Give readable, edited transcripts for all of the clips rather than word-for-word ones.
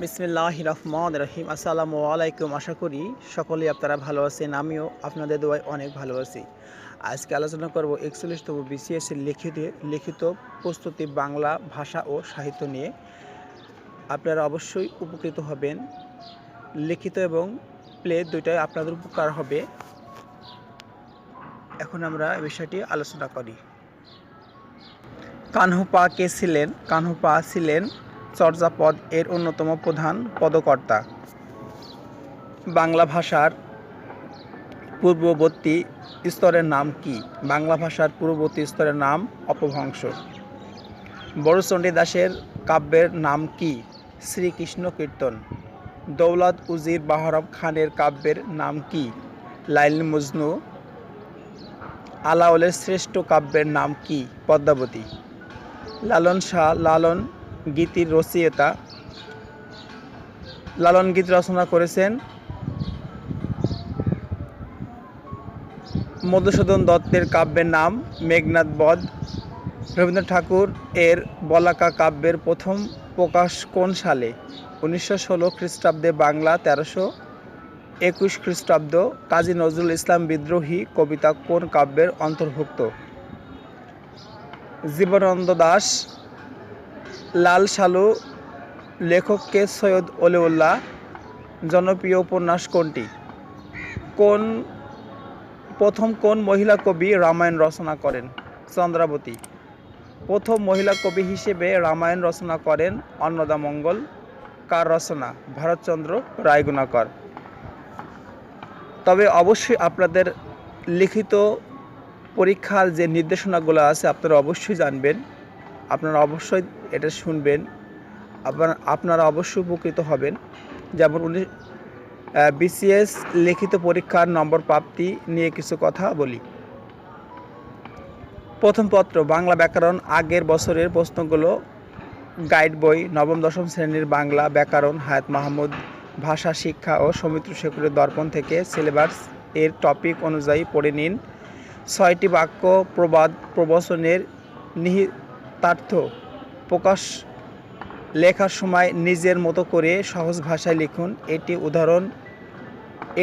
বিসমিল্লাহির রহমানির রহিম। আসসালামু আলাইকুম। আশা করি সকলেই আপনারা ভালো আছেন। আমিও আপনাদের দোয়ায় অনেক ভালো আছি। আজকে আলোচনা করব ৪১তম বিসিএস এর লিখিত প্রস্তুতি বাংলা ভাষা ও সাহিত্য নিয়ে। আপনারা অবশ্যই উপকৃত হবেন। লিখিত এবং প্লে দুইটাই আপনাদের উপকার হবে। এখন আমরা এই বিষয়টি আলোচনা করি। কানহপা কে ছিলেন? কানহপা ছিলেন চর্যাপদ এর অন্যতম প্রধান পদকর্তা। বাংলা ভাষার পূর্ববর্তী স্তরের নাম কি? বাংলা ভাষার পূর্ববর্তী স্তরের নাম অপভ্রংশ। বড়চণ্ডী দাসের কাব্যের নাম কি? শ্রীকৃষ্ণ কীর্তন। দৌলত উজির বাহরাম খানের কাব্যের নাম কি? লাইল মজনু। আলাওলের শ্রেষ্ঠ কাব্যের নাম কি? পদ্মাবতী। লালন শাহ লালন গীতির রচয়িতা। লালন গীত রচনা করেছেন মধুসূদন দত্তের কাব্যের নাম মেঘনাদ বধ। রবীন্দ্রনাথ ঠাকুর এর বলাকা কাব্যের প্রথম প্রকাশ কোন সালে? ১৯১৬ খ্রিস্টাব্দে। বাংলা ১৩২১ খ্রিস্টাব্দ। কাজী নজরুল ইসলাম বিদ্রোহী কবিতা কোন কাব্যের অন্তর্ভুক্ত? জীবনানন্দ দাশ। লাল সালু লেখক কে? সৈয়দ অলিউল্লাহ। জনপ্রিয় উপন্যাস কোনটি? প্রথম কোন মহিলা কবি রামায়ণ রচনা করেন? চন্দ্রাবতী। প্রথম মহিলা কবি হিসেবে রামায়ণ রচনা করেন অন্নদামঙ্গল। কার রচনা? ভারতচন্দ্র রায়গুণাকর। তবে অবশ্যই আপনাদের লিখিত পরীক্ষার যে নির্দেশনাগুলো আছে আপনারা অবশ্যই জানবেন, আপনারা অবশ্যই এটা শুনবেন, আপনারা অবশ্যই উপকৃত হবেন। যেমন বিসিএস লিখিত পরীক্ষার নম্বর প্রাপ্তি নিয়ে কিছু কথা বলি। প্রথম পত্র বাংলা ব্যাকরণ। আগের বছরের প্রশ্নগুলো গাইড বই নবম দশম শ্রেণীর বাংলা ব্যাকরণ হায়াত মাহমুদ ভাষা শিক্ষা ও সৌমিত্র শেখরের দর্পণ থেকে সিলেবাস এর টপিক অনুযায়ী পড়ে নিন। ৬টি বাক্য প্রবাদ প্রবচনের নিহিতার্থ প্রকাশ লেখার সময় নিজের মতো করে সহজ ভাষায় লিখুন।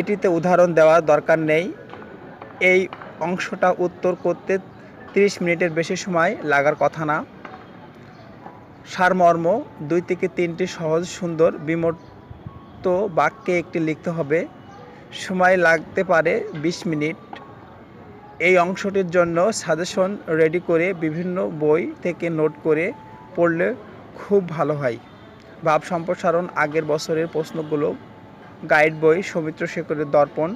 এটিতে উদাহরণ দেওয়ার দরকার নেই। এই অংশটা উত্তর করতে ৩০ মিনিটের বেশি সময় লাগার কথা না। সারমর্ম ২ থেকে ৩টি সহজ সুন্দর বিমূর্ত বাক্যে একটি লিখতে হবে। সময় লাগতে পারে ২০ মিনিট। এই অংশটির জন্য সাজেশন রেডি করে বিভিন্ন বই থেকে নোট করে পড়লে খুব ভালো হয়। ভাব সম্প্রসারণ। আগের বছরের প্রশ্নগুলো গাইড বই সৌমিত্র শেখরের দর্পণ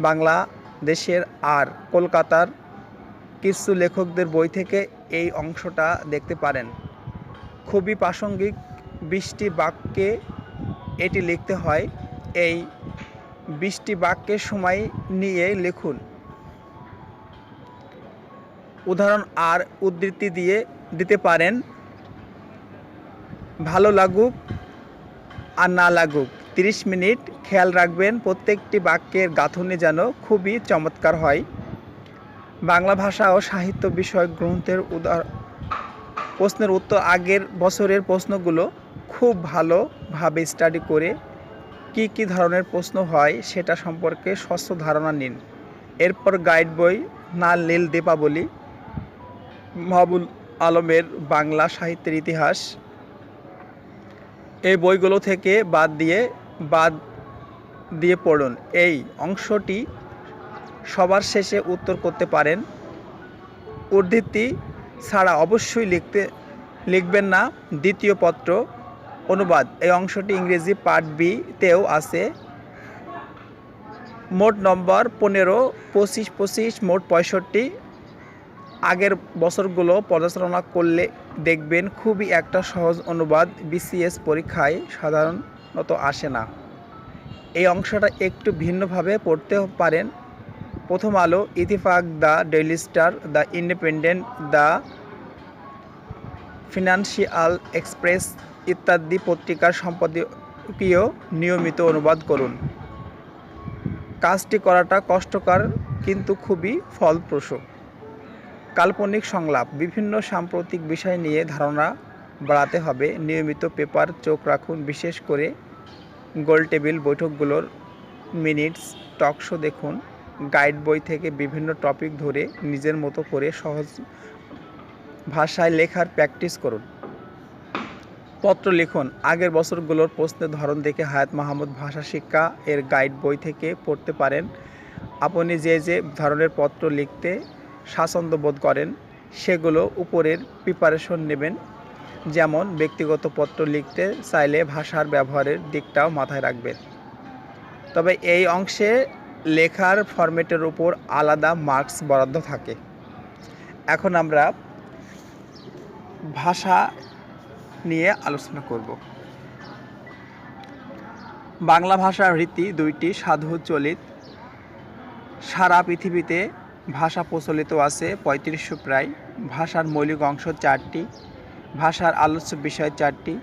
বাংলাদেশের আর কলকাতার কিছু লেখকদের বই থেকে এই অংশটা দেখতে পারেন। খুবই প্রাসঙ্গিক ২০টি বাক্যে এটি লিখতে হয়। এই ২০টি বাক্যের সময় নিয়ে লিখুন। উদাহরণ আর উদ্ধৃতি দিয়ে দিতে পারেন। ভালো লাগুক আর না লাগুক ৩০ মিনিট। খেয়াল রাখবেন প্রত্যেকটি বাক্যের গাঁথনি যেন খুবই চমৎকার হয়। বাংলা ভাষা ও সাহিত্য বিষয়ক গ্রন্থের প্রশ্নের উত্তর আগের বছরের প্রশ্নগুলো খুব ভালোভাবে স্টাডি করে কি ধরনের প্রশ্ন হয় সেটা সম্পর্কে স্বচ্ছ ধারণা নিন। এরপর গাইড বই না নীল দীপাবলি মাহবুব আলমের বাংলা সাহিত্যের ইতিহাস এই বইগুলো থেকে বাদ দিয়ে পড়ুন। এই অংশটি সবার শেষে উত্তর করতে পারেন। উদ্ধৃতি ছাড়া অবশ্যই লিখবেন না। দ্বিতীয় পত্র অনুবাদ। এই অংশটি ইংরেজি পার্ট বি তেও আছে। মোট নম্বর ১৫, ২৫, ২৫ মোট ৬৫। আগের বছরগুলো পর্যালোচনা করলে দেখবেন খুবই একটা সহজ অনুবাদ বিসিএস পরীক্ষায় সাধারণত আসে না। এই অংশটা একটু ভিন্নভাবে পড়তে পারেন। প্রথম আলো, Ittefaq, the daily star, the independent, the financial express ইত্যাদি পত্রিকার সম্পাদকীয় নিয়মিত অনুবাদ করুন। কাজটি করাটা কষ্টকর কিন্তু খুবই ফলপ্রসূ। কাল্পনিক সংলাপ। বিভিন্ন সাম্প্রতিক বিষয় নিয়ে ধারণা বাড়াতে হবে। নিয়মিত পেপার চোখ রাখুন, বিশেষ করে গোল টেবিল বৈঠকগুলোর মিনিটস। টকশো দেখুন। গাইড বই থেকে বিভিন্ন টপিক ধরে নিজের মতো করে সহজ ভাষায় লেখার প্র্যাকটিস করুন। পত্র লিখুন। আগের বছরগুলোর প্রশ্নের ধরন দেখে হায়াত মাহমুদ ভাষা শিক্ষা এর গাইড বই থেকে পড়তে পারেন। আপনি যে যে ধরনের পত্র লিখতে স্বাচ্ছন্দ্য বোধ করেন সেগুলো উপরের প্রিপারেশন নেবেন। যেমন ব্যক্তিগত পত্র লিখতে চাইলে ভাষার ব্যবহারের দিকটাও মাথায় রাখবেন। তবে এই অংশে লেখার ফরম্যাটের উপর আলাদা মার্কস বরাদ্দ থাকে। এখন আমরা ভাষা নিয়ে আলোচনা করব। বাংলা ভাষার রীতি দুইটি, সাধু চলিত। সারা পৃথিবীতে ভাষা প্রচলিত আছে ৩৫০০ প্রায়। ভাষার মৌলিক অংশ ৪টি, ভাষার আলোচ্য বিষয় ৪টি।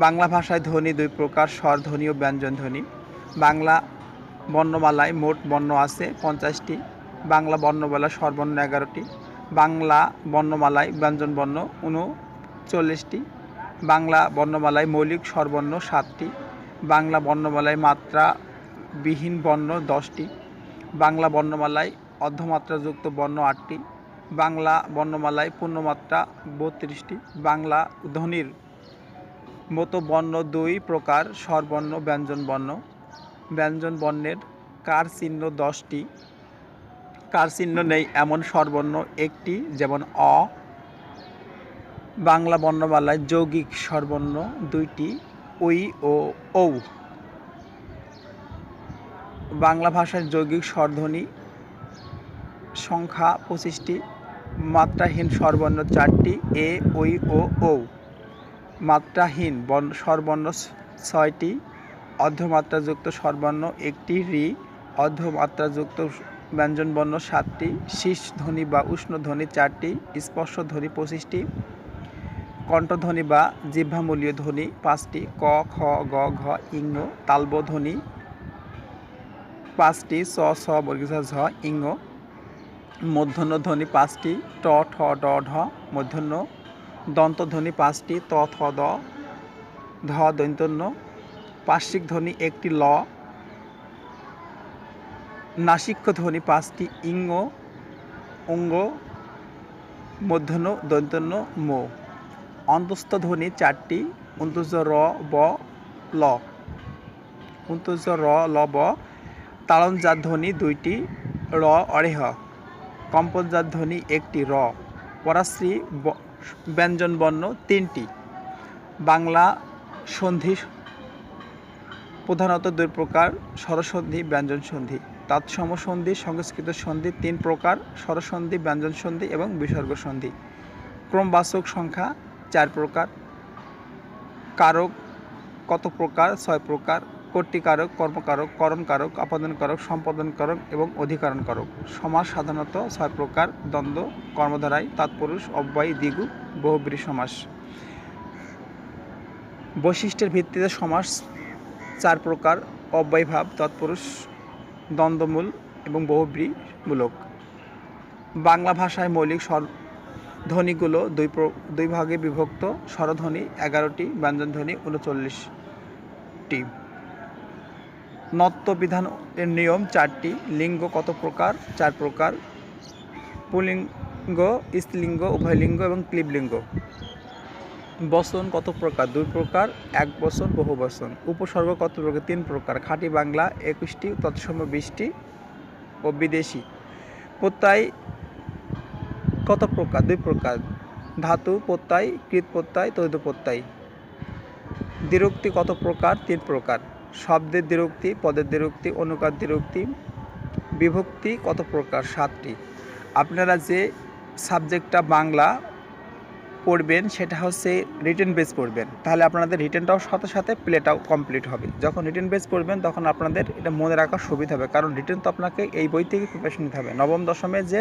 বাংলা ভাষায় ধ্বনি ২ প্রকার, স্বরধ্বনি ও ব্যঞ্জনধ্বনি। বাংলা বর্ণমালায় মোট বর্ণ আছে ৫০টি। বাংলা বর্ণমালায় স্বরবর্ণ ১১টি। বাংলা বর্ণমালায় ব্যঞ্জনবর্ণ ৩৯টি। বাংলা বর্ণমালায় মৌলিক স্বরবর্ণ ৭টি। বাংলা বর্ণমালায় মাত্রাবিহীন বর্ণ ১০টি। বাংলা বর্ণমালায় অর্ধমাত্রাযুক্ত বর্ণ ৮টি। বাংলা বর্ণমালায় পূর্ণমাত্রা ৩২টি। বাংলা ধ্বনির মতো বর্ণ ২ প্রকার, স্বরবর্ণ, ব্যঞ্জনবর্ণ। ব্যঞ্জনবর্ণের কার চিহ্ন ১০টি। কার চিহ্ন নেই এমন স্বরবর্ণ ১টি, যেমন অ। বাংলা বর্ণমালায় যৌগিক স্বরবর্ণ ২টি, ঐ ও ঔ। বাংলা ভাষার যৌগিক স্বরধ্বনি সংখ্যা ২৫টি। মাত্রাহীন স্বরবর্ণ ৪টি, এ, ঐ ও ঔ। মাত্রাহীন স্বরবর্ণ ৬টি। অর্ধমাত্রাযুক্ত স্বরবর্ণ ১টি, ঋ। অর্ধমাত্রাযুক্ত ব্যঞ্জনবর্ণ ৭টি। শীষ ধ্বনি বা উষ্ণ ধ্বনি ৪টি। স্পর্শ ধ্বনি ২৫টি। কণ্ঠধ্বনি বা জিহ্বামূলীয় ধ্বনি ৫টি। ক, খ, গ, ঘ, ইঙ। তালব্য ধ্বনি ৫টি। চ, ছ, ঝ, ইঙ। মূর্ধন্য ধ্বনি ৫টি। ট, ঠ, ড, ঢ মূর্ধন্য। দন্তধ্বনি ৫টি। ত, থ, দ, ধ দন্তন্য। পার্শ্বিক ধ্বনি ১টি, ল। নাসিক্য ধ্বনি ৫টি। ইঙ, অঙ্গ, মূর্ধন্য, দন্তন্য, ম। অন্তস্থ ধ্বনি 4টি। ঊ, র, ব, ল। র, ল, ব। তাড়নজাত ধ্বনি 2টি, র, অরেহ। কম্পনজাত ধ্বনি 1টি, র। পরাশ্রী ব্যঞ্জনবর্ণ 3টি। বাংলা সন্ধি প্রধানত 2 প্রকার, স্বরসন্ধি, ব্যঞ্জন সন্ধি। তৎসম সন্ধি, সংস্কৃত সন্ধি 3 প্রকার, স্বরসন্ধি, ব্যঞ্জন সন্ধি এবং বিসর্গ সন্ধি। ক্রমবাচক সংখ্যা 4 প্রকার। কারক কত প্রকার? 6 প্রকার। কর্তৃকারক, কর্মকারক, করণকারক, আপাদনকারক, সম্পাদনকারক এবং অধিকরণকারক। সমাস সাধারণত 6 প্রকার। দ্বন্দ্ব, কর্মধারায়, তৎপুরুষ, অব্যয়, দ্বিগু, বহুব্রী সমাস। বৈশিষ্ট্যের ভিত্তিতে সমাস 4 প্রকার: অব্যয়ভাব, তৎপুরুষ, দ্বন্দ্বমূল এবং বহুব্রীমূলক। বাংলা ভাষায় মৌলিক ধ্বনিগুলো 2 ভাগে বিভক্ত। স্বরধ্বনি 11টি, ব্যঞ্জনধ্বনি 39টি। নত্ব বিধানের নিয়ম 4টি। লিঙ্গ কত প্রকার? 4 প্রকার। পুল্লিঙ্গ, স্ত্রীলিঙ্গ, উভয়লিঙ্গ এবং ক্লীবলিঙ্গ। বচন কত প্রকার? 2 প্রকার, এক বচন, বহু বচন। উপসর্গ কত প্রকার? 3 প্রকার। খাঁটি বাংলা 21টি, তৎসম 20টি ও বিদেশি। প্রত্যয় কত প্রকার? 2 প্রকার। ধাতু প্রত্যয়, কৃৎ প্রত্যয়, তৈত প্রত্যয়। দ্বিরুক্তি কত প্রকার? 3 প্রকার। শব্দের দ্বিরুক্তি, পদের দ্বিরুক্তি, অনুকার দ্বিরুক্তি। বিভক্তি কত প্রকার? 7টি। আপনারা যে সাবজেক্টটা বাংলা পড়বেন সেটা হচ্ছে রিটেন বেস পড়বেন, তাহলে আপনাদের রিটেনটাও সাথে সাথে প্লেটাও কমপ্লিট হবে। যখন রিটেন বেস পড়বেন তখন আপনাদের এটা মনে রাখার সুবিধা হবে, কারণ রিটেন তো আপনাকে এই বই থেকে প্রিপারেশন নিতে হবে। নবম দশমের যে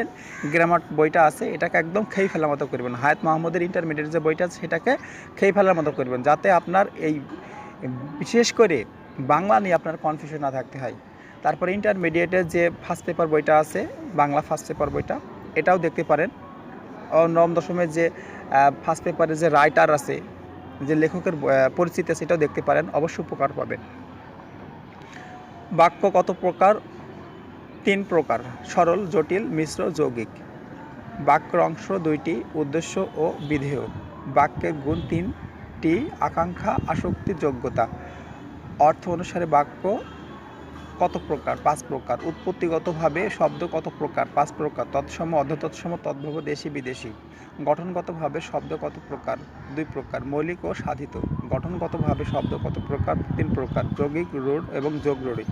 গ্রামার বইটা আছে এটাকে একদম খেয়ে ফেলার মতো করবেন। হায়াত মাহমুদের ইন্টারমিডিয়েট যে বইটা আছে সেটাকে খেয়ে ফেলার মতো করবেন, যাতে আপনার এই বিশেষ করে বাংলা নিয়ে আপনার কনফিউশন না থাকতে হয়। তারপরে ইন্টারমিডিয়েটের যে ফার্স্ট পেপার বইটা আছে, বাংলা ফার্স্ট পেপার বইটা, এটাও দেখতে পারেন। নবম দশমের যে ফার্স্ট পেপারে যে রাইটার আছে, যে লেখকের পরিচিতি আছে, সেটাও দেখতে পারেন, অবশ্যই উপকার পাবেন। বাক্য কত প্রকার? 3 প্রকার: সরল, জটিল, মিশ্র, যৌগিক। বাক্যের অংশ 2টি: উদ্দেশ্য ও বিধেয়। বাক্যের গুণ 3টি: আকাঙ্ক্ষা, আসক্তি, যোগ্যতা। অর্থ অনুসারে বাক্য কত প্রকার? 5 প্রকার। উৎপত্তিগতভাবে শব্দ কত প্রকার? 5 প্রকার। তৎসম, অর্ধতৎসম, তদ্ভব, দেশি, বিদেশি। গঠনগতভাবে শব্দ কত প্রকার? 2 প্রকার। মৌলিক ও সাধিত। গঠনগতভাবে শব্দ কত প্রকার? 3 প্রকার: যৌগিক, রূঢ় এবং যোগরূঢ়।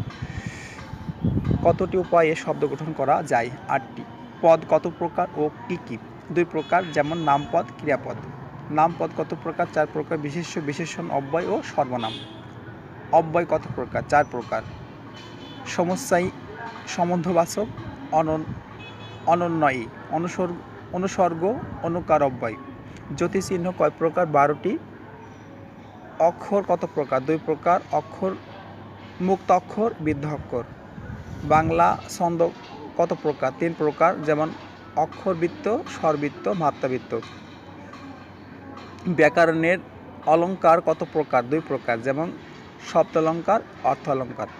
কতটি উপায়ে শব্দ গঠন করা যায়? 8টি। পদ কত প্রকার ও কি কি? 2 প্রকার, যেমন নামপদ, ক্রিয়াপদ। নামপদ কত প্রকার? 4 প্রকার: বিশেষ্য, বিশেষণ, অব্যয় ও সর্বনাম। অব্যয় কত প্রকার? 4 প্রকার: সমস্যায়ী, সম্বন্ধবাচক, অনন্যয়ী, অনুসর্গ, অনুকার অব্যয়। জ্যোতিচিহ্ন কয় প্রকার? 12টি। অক্ষর কত প্রকার? 2 প্রকার: অক্ষর মুক্ত অক্ষর, বিদ্ধ অক্ষর। বাংলা ছন্দ কত প্রকার? 3 প্রকার, যেমন অক্ষরবৃত্ত, স্বরবৃত্ত, মাত্রাবৃত্ত। ব্যাকরণের অলঙ্কার কত প্রকার? 2 প্রকার, যেমন শব্দালঙ্কার, অর্থালঙ্কার।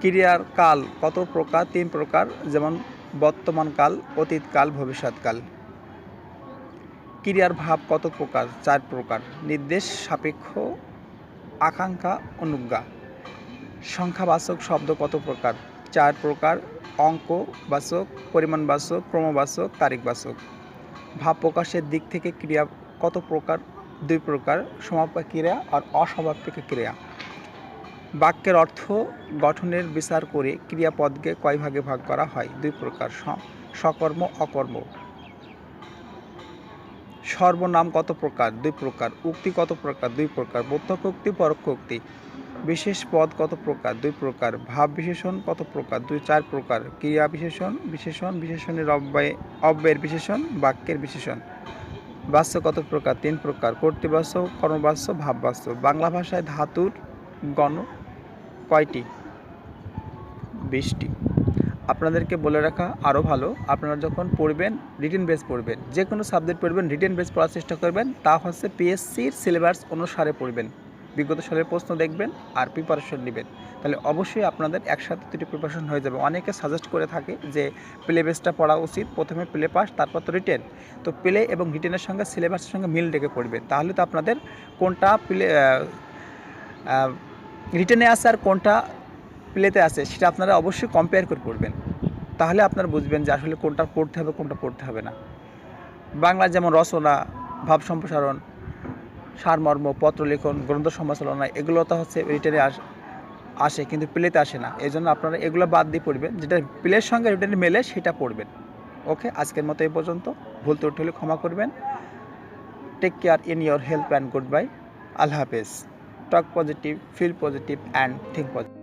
ক্রিয়ার কাল কত প্রকার? 3 প্রকার, যেমন বর্তমানকাল, অতীতকাল, ভবিষ্যৎকাল। ক্রিয়ার ভাব কত প্রকার? 4 প্রকার: নির্দেশ, সাপেক্ষ, আকাঙ্ক্ষা, অনুজ্ঞা। সংখ্যাবাচক শব্দ কত প্রকার? 4 প্রকার: অঙ্কবাচক, পরিমাণবাচক, ক্রমবাচক, তারিখবাচক। ভাব প্রকাশের দিক থেকে ক্রিয়া কত প্রকার? 2 প্রকার: সমাপিক ক্রিয়া আর অসমাপিক ক্রিয়া। বাক্যের অর্থ গঠনের বিচার করে ক্রিয়াপদকে কয় ভাগে ভাগ করা হয়? 2 প্রকার: সকর্ম, অকর্ম। সর্বনাম কত প্রকার? 2 প্রকার। উক্তি কত প্রকার? 2 প্রকার: প্রত্যক্ষ উক্তি, পরোক্ষ উক্তি। বিশেষ পদ কত প্রকার? 2 প্রকার। ভাব বিশেষণ কত প্রকার? 4 প্রকার: ক্রিয়া বিশেষণ, বিশেষণ, বিশেষণের অব্যয়ের বিশেষণ, বাক্যের বিশেষণ। বাচ্য কত প্রকার? 3 প্রকার: কর্তৃবাচ্য, কর্মবাচ্য, ভাববাচ্য। বাংলা ভাষায় ধাতুর গণ কয়টি? 20টি। আপনাদেরকে বলে রাখা আরও ভালো, আপনারা যখন পড়বেন, রিটেন বেস পড়বেন, যে কোনো সাবজেক্ট পড়বেন, রিটেন বেস পড়ার চেষ্টা করবেন। তা হচ্ছে পিএসসির সিলেবাস অনুসারে পড়বেন, বিগত সালের প্রশ্ন দেখবেন আর প্রিপারেশন নেবেন। তাহলে অবশ্যই আপনাদের একসাথে 2টি প্রিপারেশন হয়ে যাবে। অনেকে সাজেস্ট করে থাকে যে প্লে বেসটা পড়া উচিত, প্রথমে প্লে পাস, তারপর তো রিটেন। তো প্লে এবং রিটেনের সঙ্গে সিলেবাসের সঙ্গে মিল রেখে পড়বেন, তাহলে তো আপনাদের কোনটা রিটেনে আছে আর কোনটা প্লেতে আছে সেটা আপনারা অবশ্যই কম্পেয়ার করে পড়বেন। তাহলে আপনারা বুঝবেন যে আসলে কোনটা পড়তে হবে, কোনটা পড়তে হবে না। বাংলা যেমন রচনা, ভাব সম্প্রসারণ, সারমর্ম, পত্রলেখন, গ্রন্থ সমালোচনা, এগুলো তো হচ্ছে রিটেনে আসে, কিন্তু প্লেতে আসে না। এই জন্য আপনারা এগুলো বাদ দিয়ে পড়বেন, যেটা প্লের সঙ্গে রিটেনে মেলে সেটা পড়বেন। ওকে, আজকের মতো এই পর্যন্ত। ভুল ত্রুটি হলে ক্ষমা করবেন। Take care in your health and good bye. আল্লাহ হাফেজ। Talk positive, feel positive and think positive.